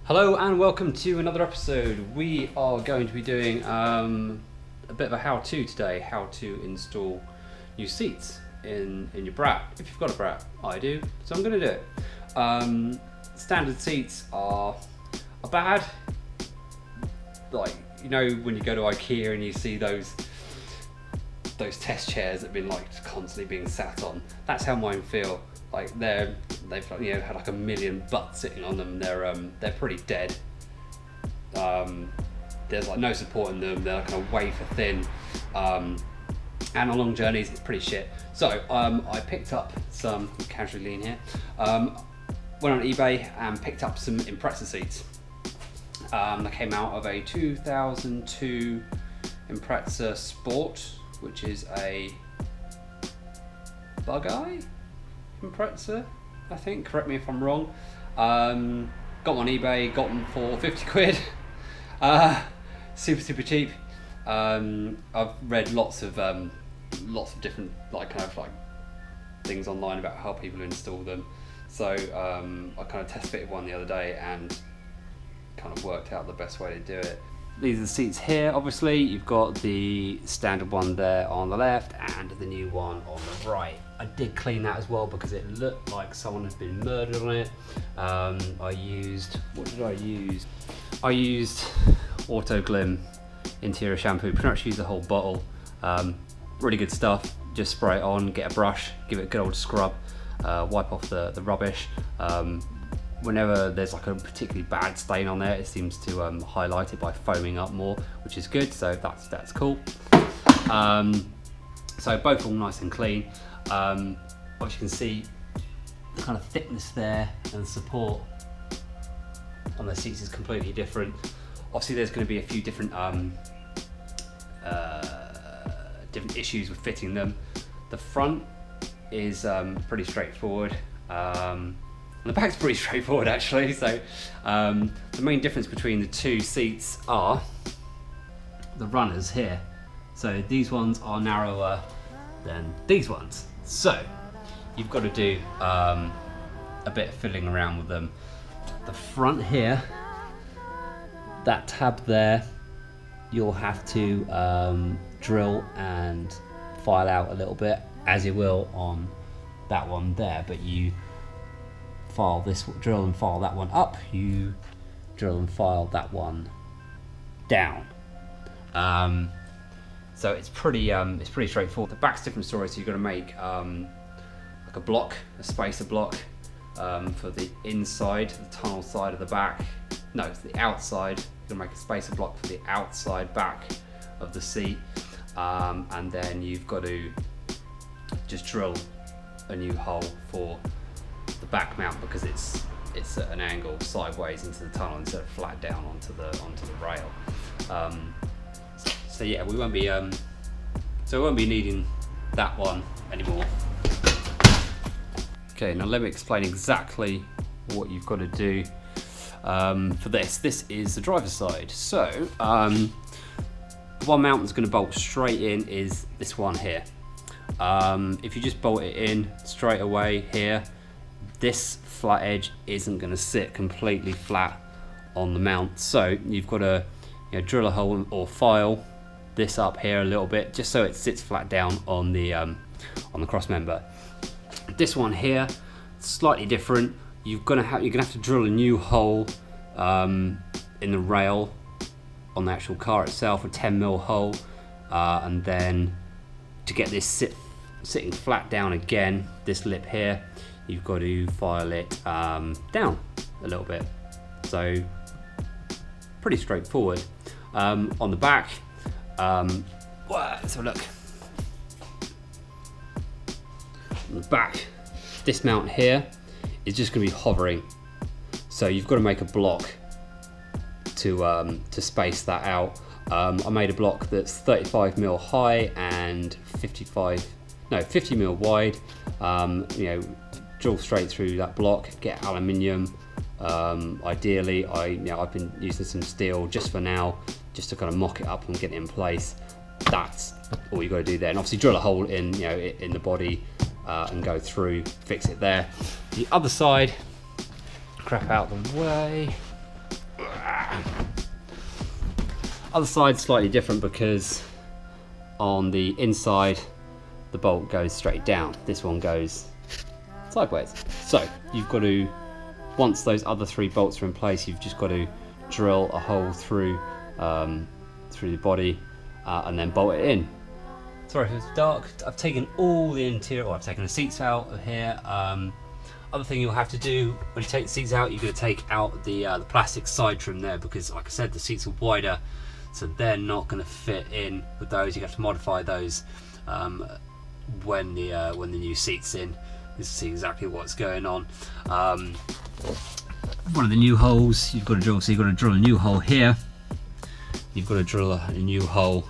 Hello and welcome to another episode. We are going to be doing a bit of a how-to today, how to install new seats in your Brat. If you've got a Brat, I do, so I'm going to do it. Standard seats are bad. Like, you know, when you go to IKEA and you see those test chairs that have been like constantly being sat on. That's how mine feel. Like they've had like a million butts sitting on them. They're pretty dead. There's like no support in them. They're kind of wafer thin, and on long journeys it's pretty shit. So I picked up some, casually lean here. Went on eBay and picked up some Impreza seats. They came out of a 2002 Impreza Sport, which is a bug eye Impreza, I think. Correct me if I'm wrong. Got them on eBay, got them for 50 quid. Super cheap. I've read lots of different things online about how people install them. So I kind of test fitted one the other day and kind of worked out the best way to do it. These are the seats here. Obviously you've got the standard one there on the left and the new one on the right. I did clean that as well because it looked like someone had been murdered on it. What did I use? I used Auto Glim interior shampoo, pretty much used the whole bottle. Really good stuff. Just spray it on, get a brush, give it a good old scrub, wipe off the rubbish. Whenever there's like a particularly bad stain on there, it seems to highlight it by foaming up more, which is good, so that's cool. So both all nice and clean. As you can see, the kind of thickness there and support on the seats is completely different. Obviously there's going to be a few different different issues with fitting them. The front is pretty straightforward. The back's pretty straightforward actually. So the main difference between the two seats are the runners here. So these ones are narrower than these ones. So you've got to do a bit of fiddling around with them. The front here, that tab there, you'll have to drill and file out a little bit, as you will on that one there, but you file this, drill and file that one up, you drill and file that one down. So it's pretty straightforward. The back's different story, so you've got to make like a block, a spacer block for the inside, the tunnel side of the back. No, it's the outside. You're gonna make a spacer block for the outside back of the seat, and then you've got to just drill a new hole for the back mount because it's at an angle sideways into the tunnel instead of flat down onto the rail. So yeah, we won't be needing that one anymore. Okay, now let me explain exactly what you've got to do for this. This is the driver's side. So the one mount that's going to bolt straight in is this one here. If you just bolt it in straight away here, this flat edge isn't going to sit completely flat on the mount. So you've got to drill a hole or file this up here a little bit just so it sits flat down on the cross member. This one here, slightly different. You're gonna have to drill a new hole in the rail on the actual car itself, a 10mm hole, and then to get this sitting flat down again, this lip here, you've got to file it down a little bit. So pretty straightforward. On the back, let's have a look. On the back, this mount here is just going to be hovering, so you've got to make a block to space that out. I made a block that's 35mm high and 50mm wide. Drill straight through that block, get aluminium. Ideally, I've been using some steel just for now, just to kind of mock it up and get it in place. That's all you've got to do there. And obviously drill a hole in the body and go through, fix it there. The other side, crap out the way. Other side slightly different because on the inside the bolt goes straight down. This one goes sideways. So you've got to, once those other 3 bolts are in place, you've just got to drill a hole through the body and then bolt it in. Sorry if it's dark. I've taken all the interior, or I've taken the seats out of here. Other thing you'll have to do when you take the seats out, you're going to take out the plastic side trim there, because like I said, the seats are wider, so they're not going to fit in with those. You have to modify those when the new seat's in. You see exactly what's going on. One of the new holes you've got to drill, so you've got to drill a new hole here. You've got to drill a new hole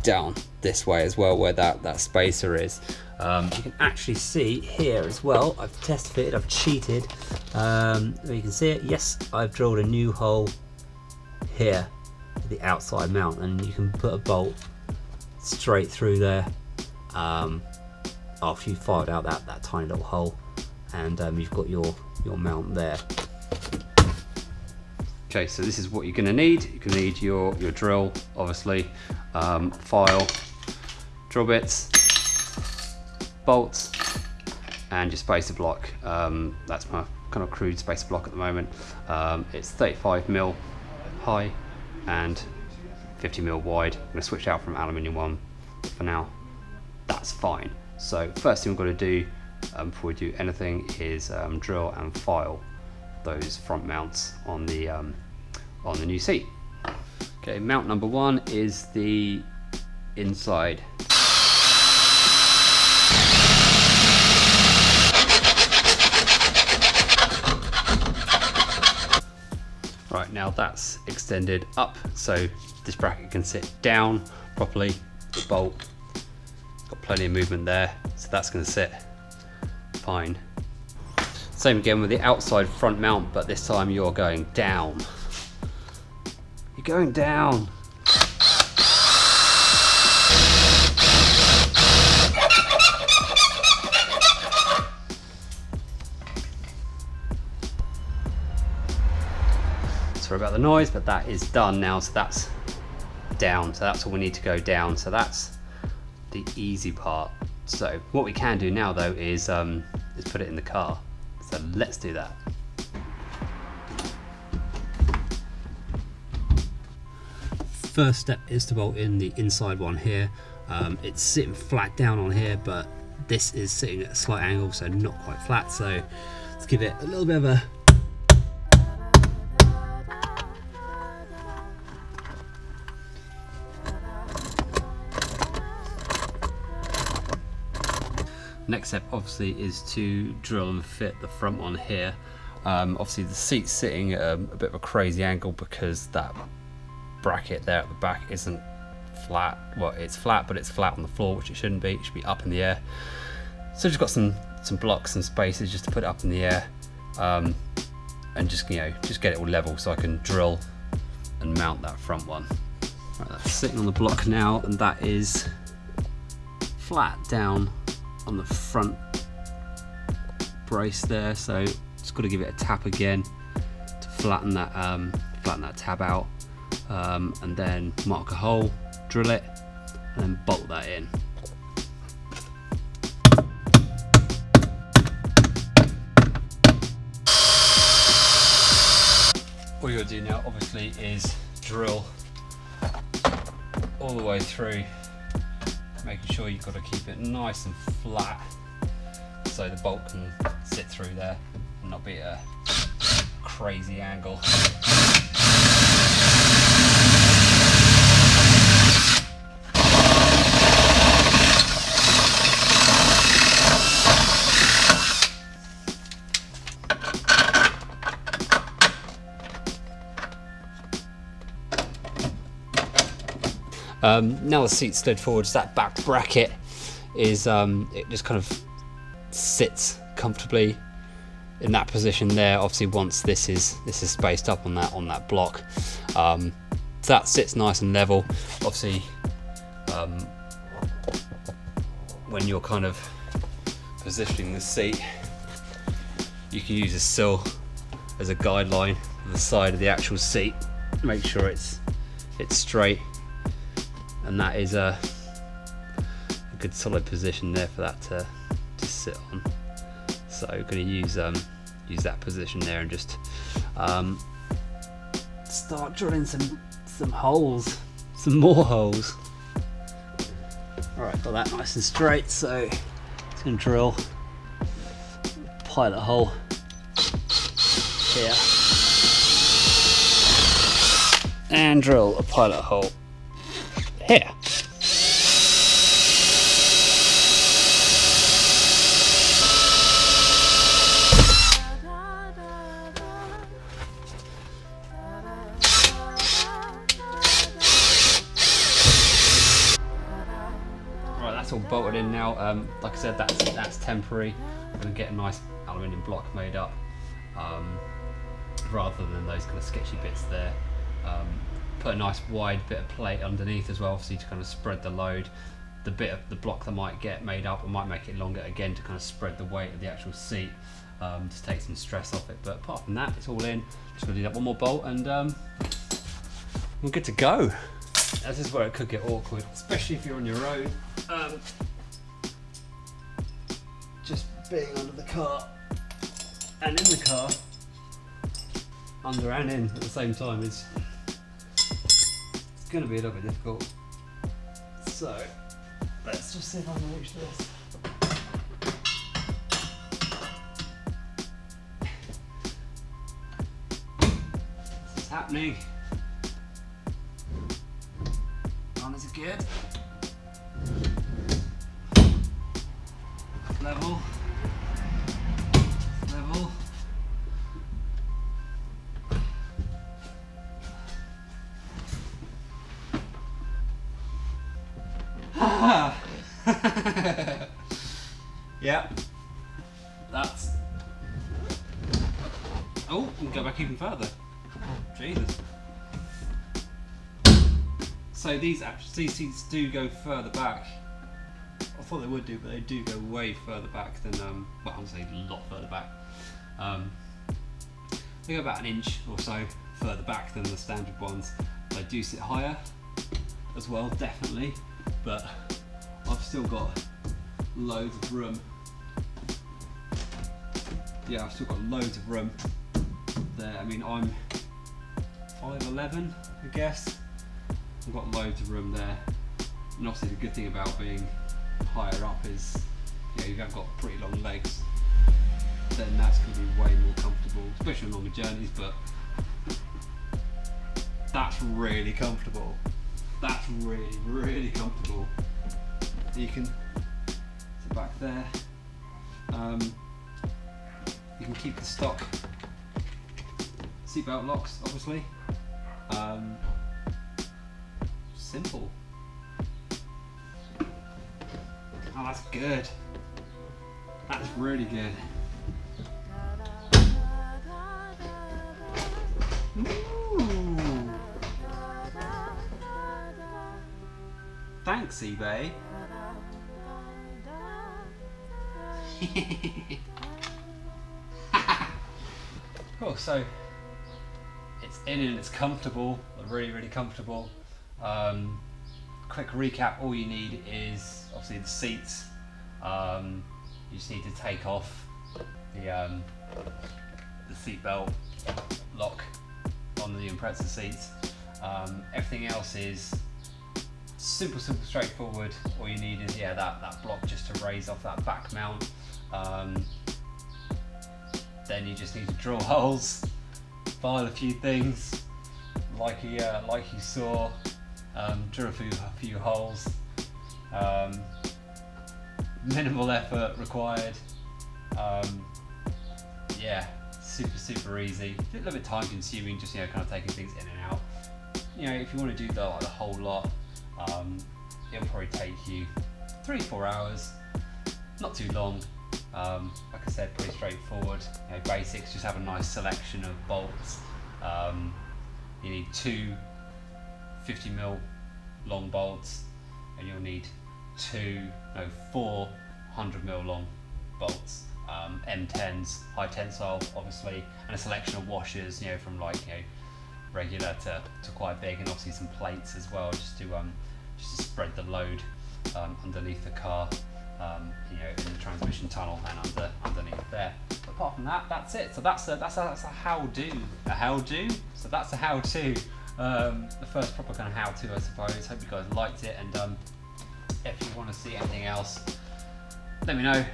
down this way as well, where that spacer is. You can actually see here as well, I've test fitted, I've cheated. You can see it, yes, I've drilled a new hole here, the outside mount, and you can put a bolt straight through there after you've fired out that tiny little hole, and you've got your mount there. Okay, so this is what you're going to need. You're going to need your drill, obviously, file, drill bits, bolts, and your spacer block. That's my kind of crude spacer block at the moment. It's 35mm high and 50mm wide. I'm going to switch out from aluminium one for now. That's fine. So first thing we've got to do before we do anything is drill and file those front mounts on the new seat. Okay, mount number 1 is the inside. Right, now that's extended up, so this bracket can sit down properly. The bolt, got plenty of movement there, so that's going to sit fine. Same again with the outside front mount, but this time you're going down. You're going down. Sorry about the noise, but that is done now, so that's down. So that's all we need to go down. So that's the easy part. So what we can do now though is put it in the car. So let's do that. First step is to bolt in the inside one here. It's sitting flat down on here, but this is sitting at a slight angle, so not quite flat. So let's give it a little bit of a Next step obviously is to drill and fit the front one here. Obviously the seat's sitting at a bit of a crazy angle because that bracket there at the back isn't flat. Well, it's flat, but it's flat on the floor, which it shouldn't be. It should be up in the air. So just got some blocks and spaces just to put it up in the air, and just get it all level so I can drill and mount that front one. Right, that's sitting on the block now, and that is flat down on the front brace there, so just got to give it a tap again to flatten that tab out, and then mark a hole, drill it, and then bolt that in. All you got to do now obviously is drill all the way through, making sure you've got to keep it nice and flat so the bolt can sit through there and not be at a crazy angle. Now the seat's slid forwards, that back bracket is it just kind of sits comfortably in that position there. Obviously once this is spaced up on that block, so that sits nice and level. Obviously when you're kind of positioning the seat, you can use a sill as a guideline for the side of the actual seat. Make sure it's straight, and that is a good solid position there for that to sit on. So I'm going to use that position there and just start drilling some holes, some more holes. Alright, got that nice and straight, so it's going to drill a pilot hole here and drill a pilot hole here. That's all bolted in now. Like I said, that's temporary. I'm going to get a nice aluminium block made up, rather than those kind of sketchy bits there. Put a nice wide bit of plate underneath as well, obviously to kind of spread the load. The bit of the block that might get made up, I might make it longer again to kind of spread the weight of the actual seat, to take some stress off it. But apart from that, it's all in. Just going to do that one more bolt and we're good to go. This is where it could get awkward, especially if you're on your own. Just being under the car and in the car, under and in at the same time, it's going to be a little bit difficult. So let's just see if I can reach this. This is happening. Is it good? Level. Level. Yeah. That's. Oh, we can go back even further. Jesus. So these seats do go further back. I thought they would do, but they do go way further back than, well, I would say a lot further back. They go about an inch or so further back than the standard ones. They do sit higher as well, definitely, but I've still got loads of room. Yeah, I've still got loads of room there. I mean, I'm 5'11", I guess. I've got loads of room there, and obviously the good thing about being higher up is, you know, you've got pretty long legs, then that's going to be way more comfortable, especially on longer journeys, but that's really comfortable. That's really, really comfortable. You can sit back there. You can keep the stock seatbelt locks, obviously. Simple. Oh, that's good. That's really good. Ooh. Thanks, eBay. Cool, so it's in and it's comfortable, really, really comfortable. Quick recap, all you need is obviously the seats. You just need to take off the seat belt lock on the Impreza seats. Everything else is super straightforward. All you need is that block just to raise off that back mount. Then you just need to drill holes, file a few things like you saw. Drill a few holes. Minimal effort required. Yeah, super easy. A little bit time consuming, just kind of taking things in and out. If you want to do the whole lot, it'll probably take you 3-4 hours. Not too long. Like I said, pretty straightforward. Basics. Just have a nice selection of bolts. You need 2 50mm long bolts, and you'll need 4 100mm long bolts. M10s, high tensile obviously, and a selection of washers, you know, from like, you know, regular to quite big, and obviously some plates as well, just to spread the load underneath the car, you know, in the transmission tunnel and underneath there. But apart from that, that's it. So that's a how-do. So that's a how-to. The first proper kind of how-to, I suppose. Hope you guys liked it, and if you want to see anything else, let me know.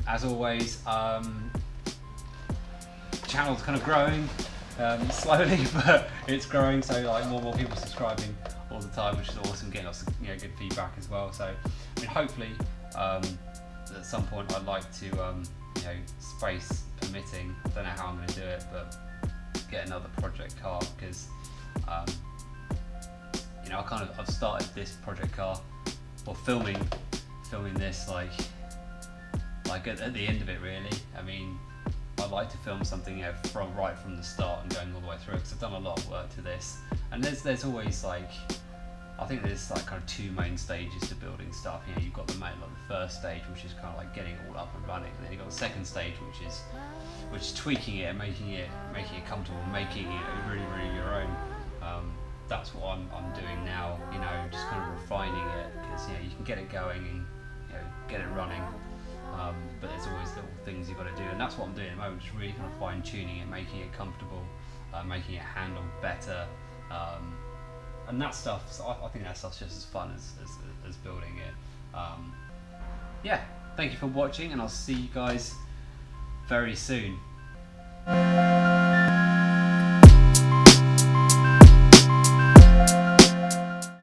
As always, channel's kind of growing slowly, but it's growing. So like more and more people subscribing all the time, which is awesome. Getting lots of, you know, good feedback as well. So I mean, hopefully at some point I'd like to, you know, space permitting, I don't know how I'm going to do it, but get another project car, because you know, I've started this project car, or filming this like at the end of it, really. I mean, I'd like to film something, you know, right from the start and going all the way through, because I've done a lot of work to this, and there's always like, I think there's like kind of two main stages to building stuff. You know, you've got the first stage, which is kind of like getting it all up and running, and then you've got the second stage, which is tweaking it, making it comfortable, making it really your own. That's what I'm doing now. You know, just kind of refining it, because, you know, you can get it going and, you know, get it running. But there's always little things you've got to do, and that's what I'm doing at the moment, just really kind of fine tuning it, making it comfortable, making it handle better, and that stuff. So I think that stuff's just as fun as building it. Yeah, thank you for watching, and I'll see you guys very soon.